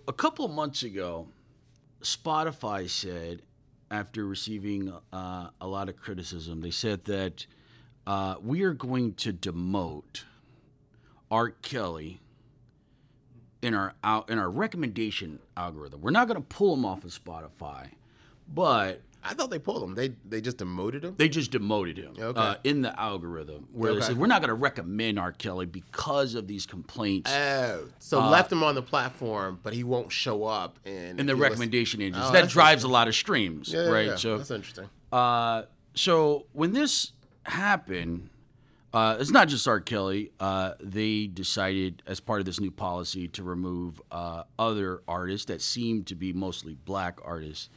a couple of months ago, Spotify said, after receiving a lot of criticism, they said that we are going to demote R. Kelly in our recommendation algorithm. We're not going to pull him off of Spotify, but I thought they pulled him. They just demoted him? They just demoted him in the algorithm, where they said, we're not going to recommend R. Kelly because of these complaints. So left him on the platform, but he won't show up in the recommendation engines. That drives a lot of streams, right? Yeah. So that's interesting. So when this happened, it's not just R. Kelly. They decided, as part of this new policy, to remove other artists that seem to be mostly black artists.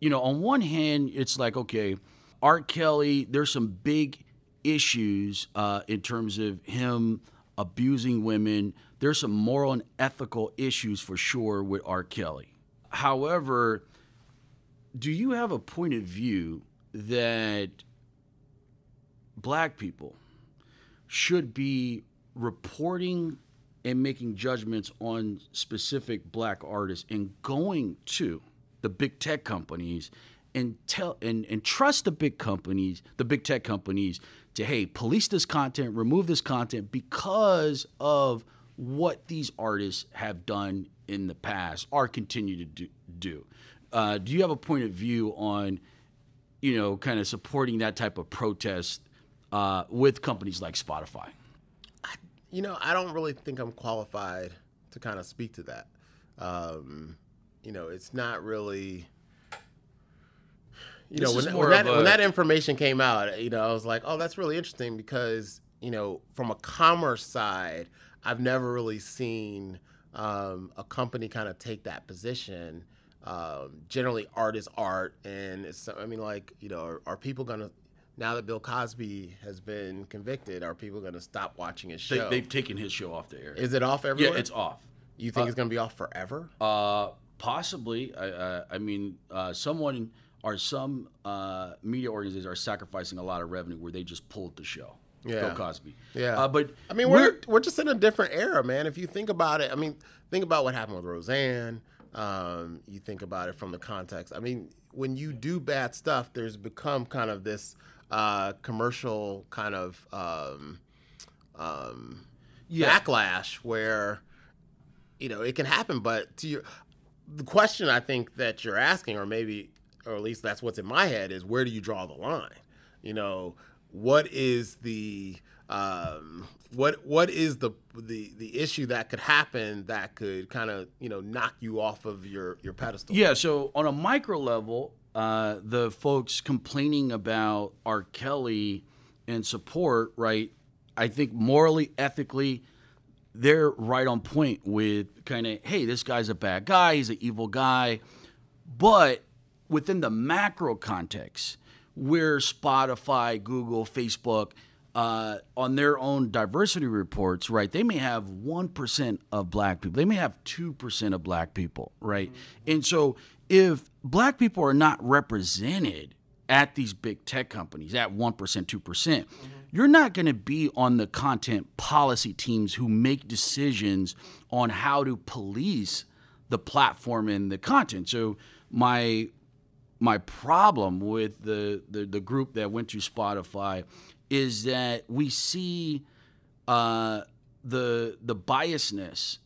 You know, on one hand, it's like, okay, R. Kelly, there's some big issues in terms of him abusing women. There's some moral and ethical issues for sure with R. Kelly. However, do you have a point of view that black people should be reporting and making judgments on specific black artists and going to the big tech companies and trust the big tech companies to, hey, police this content, remove this content because of what these artists have done in the past or continue to do? Do you have a point of view on, you know, kind of supporting that type of protest with companies like Spotify? I don't really think I'm qualified to kind of speak to that. It's not really, when that information came out, I was like, oh, that's really interesting because, from a commerce side, I've never really seen a company kind of take that position. Generally, art is art. And are people going to, now that Bill Cosby has been convicted, are people going to stop watching his show? They've taken his show off the air. Is it off everywhere? Yeah, it's off. You think it's going to be off forever? Possibly. Some media organizations are sacrificing a lot of revenue where they just pulled the show. Yeah. Bill Cosby. Yeah. But we're just in a different era, man. If you think about it, think about what happened with Roseanne. You think about it from the context. When you do bad stuff, there's become kind of this commercial kind of backlash where, it can happen. But the question I think that you're asking, or at least that's what's in my head, is where do you draw the line? What is the what is the issue that could happen that could kind of knock you off of your pedestal? Yeah. So on a micro level, the folks complaining about R. Kelly and support, right? I think morally, ethically, they're right on point with kind of, hey, this guy's a bad guy, he's an evil guy. But within the macro context, where Spotify, Google, Facebook, on their own diversity reports, right, they may have 1% of black people. They may have 2% of black people, right? Mm-hmm. And so if black people are not represented at these big tech companies, at 1%, 2%, you're not going to be on the content policy teams who make decisions on how to police the platform and the content. So my problem with the group that went to Spotify is that we see the biasness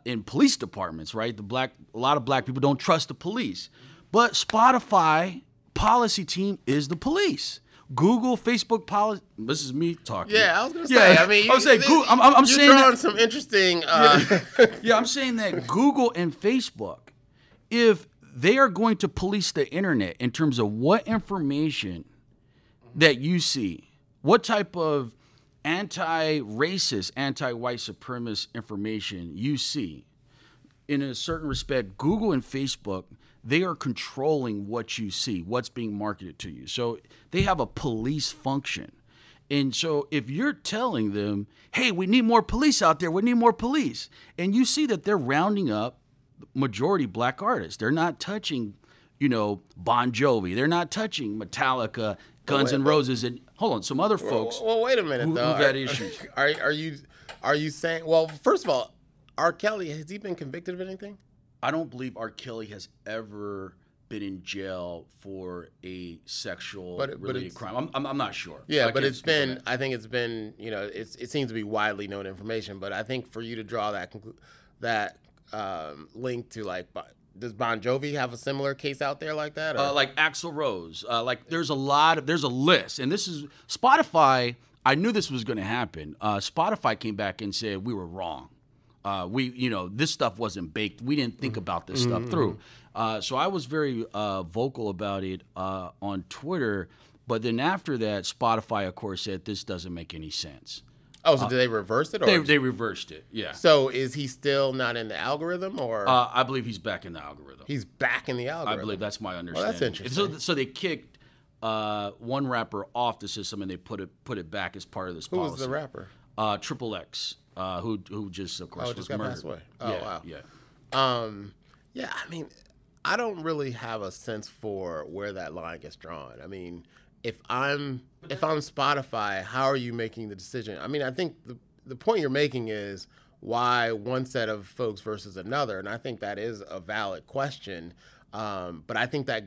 in police departments, right? A lot of black people don't trust the police, but Spotify policy team is the police. Google, Facebook policy. This is me talking. Yeah, I was gonna say. I'm saying you're throwing some interesting. I'm saying that Google and Facebook, if they are going to police the internet in terms of what information that you see, what type of anti-racist, anti-white supremacist information you see, in a certain respect, Google and Facebook, they are controlling what you see, what's being marketed to you. So they have a police function. And so if you're telling them, hey, we need more police out there, we need more police, and you see that they're rounding up majority black artists. They're not touching, Bon Jovi. They're not touching Metallica, Guns N' Roses, and some other folks. Well, wait a minute, though. Who've had issues. Are you saying? Well, first of all, R. Kelly, has he been convicted of anything? I don't believe R. Kelly has ever been in jail for a sexual related crime. I'm not sure. Yeah, so but it's been. I think it's been. It seems to be widely known information. But I think for you to draw that link to like, does Bon Jovi have a similar case out there like that? Like Axl Rose. There's a list, and this is Spotify. I knew this was going to happen. Spotify came back and said we were wrong. This stuff wasn't baked. We didn't think about this stuff through. So I was very vocal about it on Twitter. But then after that, Spotify, of course, said this doesn't make any sense. Oh, so did they reverse it? They reversed it, yeah. So is he still not in the algorithm? Or I believe he's back in the algorithm. He's back in the algorithm? I believe that's my understanding. Well, that's interesting. So they kicked one rapper off the system, and they put it back as part of this policy. Who was the rapper? Triple X, who just, of course, was got murdered. Passed away. Oh, yeah, wow. Yeah. Yeah, I mean, I don't really have a sense for where that line gets drawn. I mean, if I'm Spotify, how are you making the decision? I mean, I think the point you're making is why one set of folks versus another, and I think that is a valid question. But I think that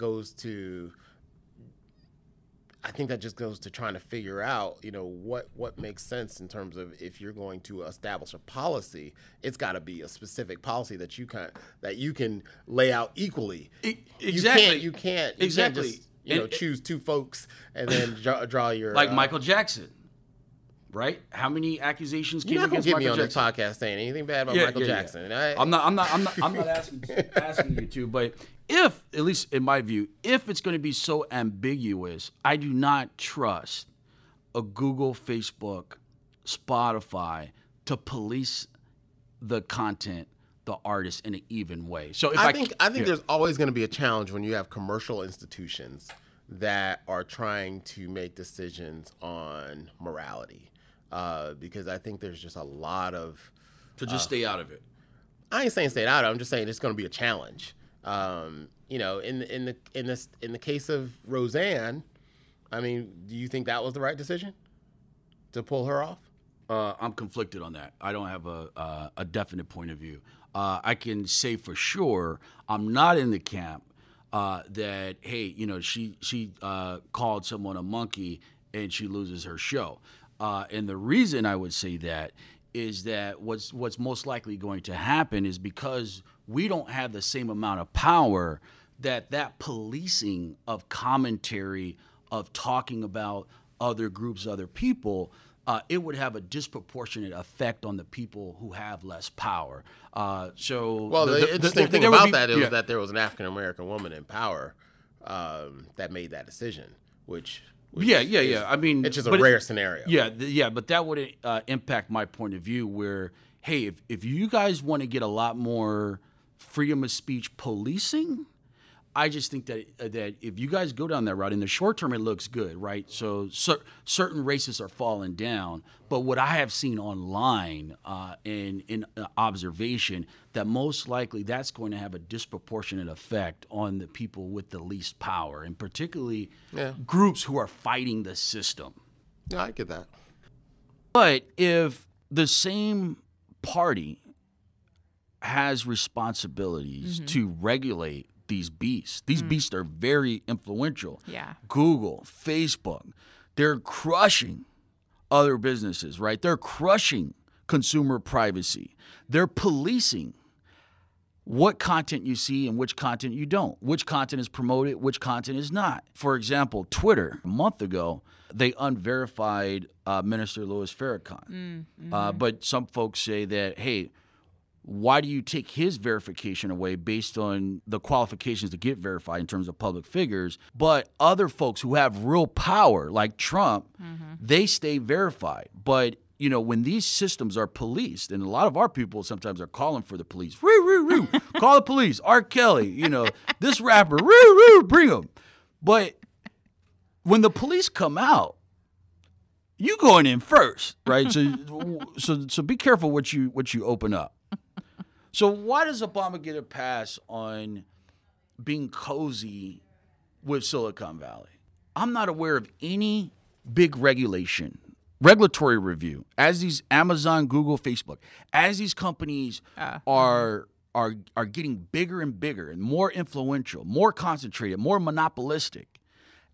just goes to trying to figure out, what makes sense in terms of if you're going to establish a policy, it's got to be a specific policy that you can lay out equally. Exactly. You can't exactly. just choose two folks and then draw your like Michael Jackson, right? How many accusations came against Michael Jackson? You're not gonna get me on this podcast saying anything bad about Michael Jackson. Yeah. I'm not asking you to, but if, at least in my view, if it's going to be so ambiguous, I do not trust a Google, Facebook, Spotify to police the content, the artist in an even way. So if I think there's always going to be a challenge when you have commercial institutions that are trying to make decisions on morality, because I think there's just a lot of just stay out of it. I ain't saying stay out of it. I'm just saying it's going to be a challenge. In the case of Roseanne, I mean, do you think that was the right decision to pull her off? I'm conflicted on that. I don't have a definite point of view. I can say for sure I'm not in the camp that, hey, she called someone a monkey and she loses her show. And the reason I would say that is that what's most likely going to happen is because we don't have the same amount of power, that policing of commentary, of talking about other groups, other people, it would have a disproportionate effect on the people who have less power. The interesting thing about that is that there was an African American woman in power that made that decision, which I mean, it's just a rare scenario. But that would impact my point of view. Where, hey, if you guys want to get a lot more freedom of speech policing, I just think that if you guys go down that route, in the short term, it looks good, right? So certain races are falling down. But what I have seen online in observation, that most likely that's going to have a disproportionate effect on the people with the least power, and particularly groups who are fighting the system. Yeah, I get that. But if the same party has responsibilities to regulate these beasts. These beasts are very influential. Yeah. Google, Facebook, they're crushing other businesses, right? They're crushing consumer privacy. They're policing what content you see and which content you don't, which content is promoted, which content is not. For example, Twitter, a month ago, they unverified Minister Louis Farrakhan. But some folks say that, hey, why do you take his verification away based on the qualifications to get verified in terms of public figures? But other folks who have real power, like Trump, they stay verified. But, when these systems are policed, and a lot of our people sometimes are calling for the police, call the police, R. Kelly, this rapper, bring him. But when the police come out, you going in first, right? So be careful what you open up. So why does Obama get a pass on being cozy with Silicon Valley? I'm not aware of any big regulatory review, as these Amazon, Google, Facebook, as these companies are are getting bigger and bigger and more influential, more concentrated, more monopolistic.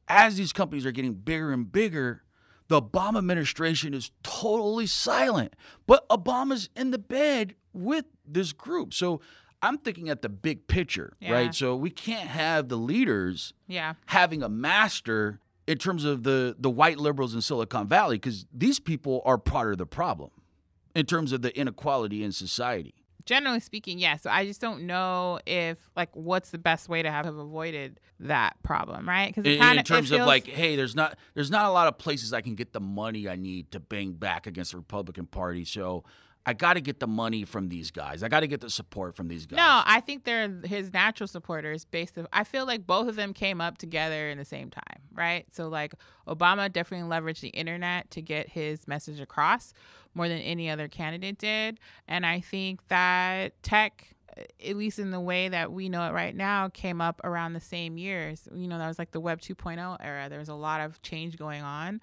As these companies are getting bigger and bigger, the Obama administration is totally silent. But Obama's in the bed with this group. So I'm thinking at the big picture, right? So we can't have the leaders having a master in terms of the white liberals in Silicon Valley, because these people are part of the problem in terms of the inequality in society. Generally speaking, yes. So I just don't know if, like, what's the best way to have avoided that problem, right? Because in terms of like, hey, there's not a lot of places I can get the money I need to bang back against the Republican Party. So I got to get the money from these guys. I got to get the support from these guys. No, I think they're his natural supporters I feel like both of them came up together in the same time, right? So like Obama definitely leveraged the internet to get his message across more than any other candidate did. And I think that tech, at least in the way that we know it right now, came up around the same years. You know, that was like the Web 2.0 era. There was a lot of change going on.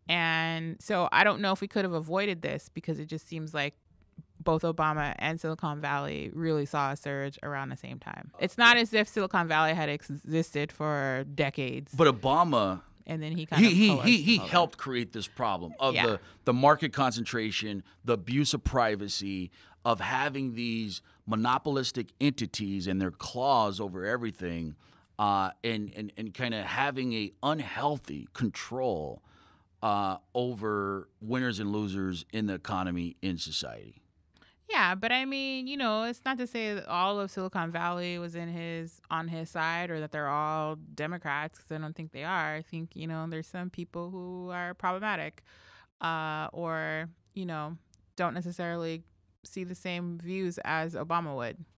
And so I don't know if we could have avoided this, because it just seems like both Obama and Silicon Valley really saw a surge around the same time. It's not as if Silicon Valley had existed for decades. But Obama, and then he helped create this problem of the market concentration, the abuse of privacy, of having these monopolistic entities and their claws over everything, and kind of having a unhealthy control over winners and losers in the economy, in society. Yeah, but I mean, you know, it's not to say that all of Silicon Valley was on his side, or that they're all Democrats, because I don't think they are. I think, you know, there's some people who are problematic, or, you know, don't necessarily see the same views as Obama would.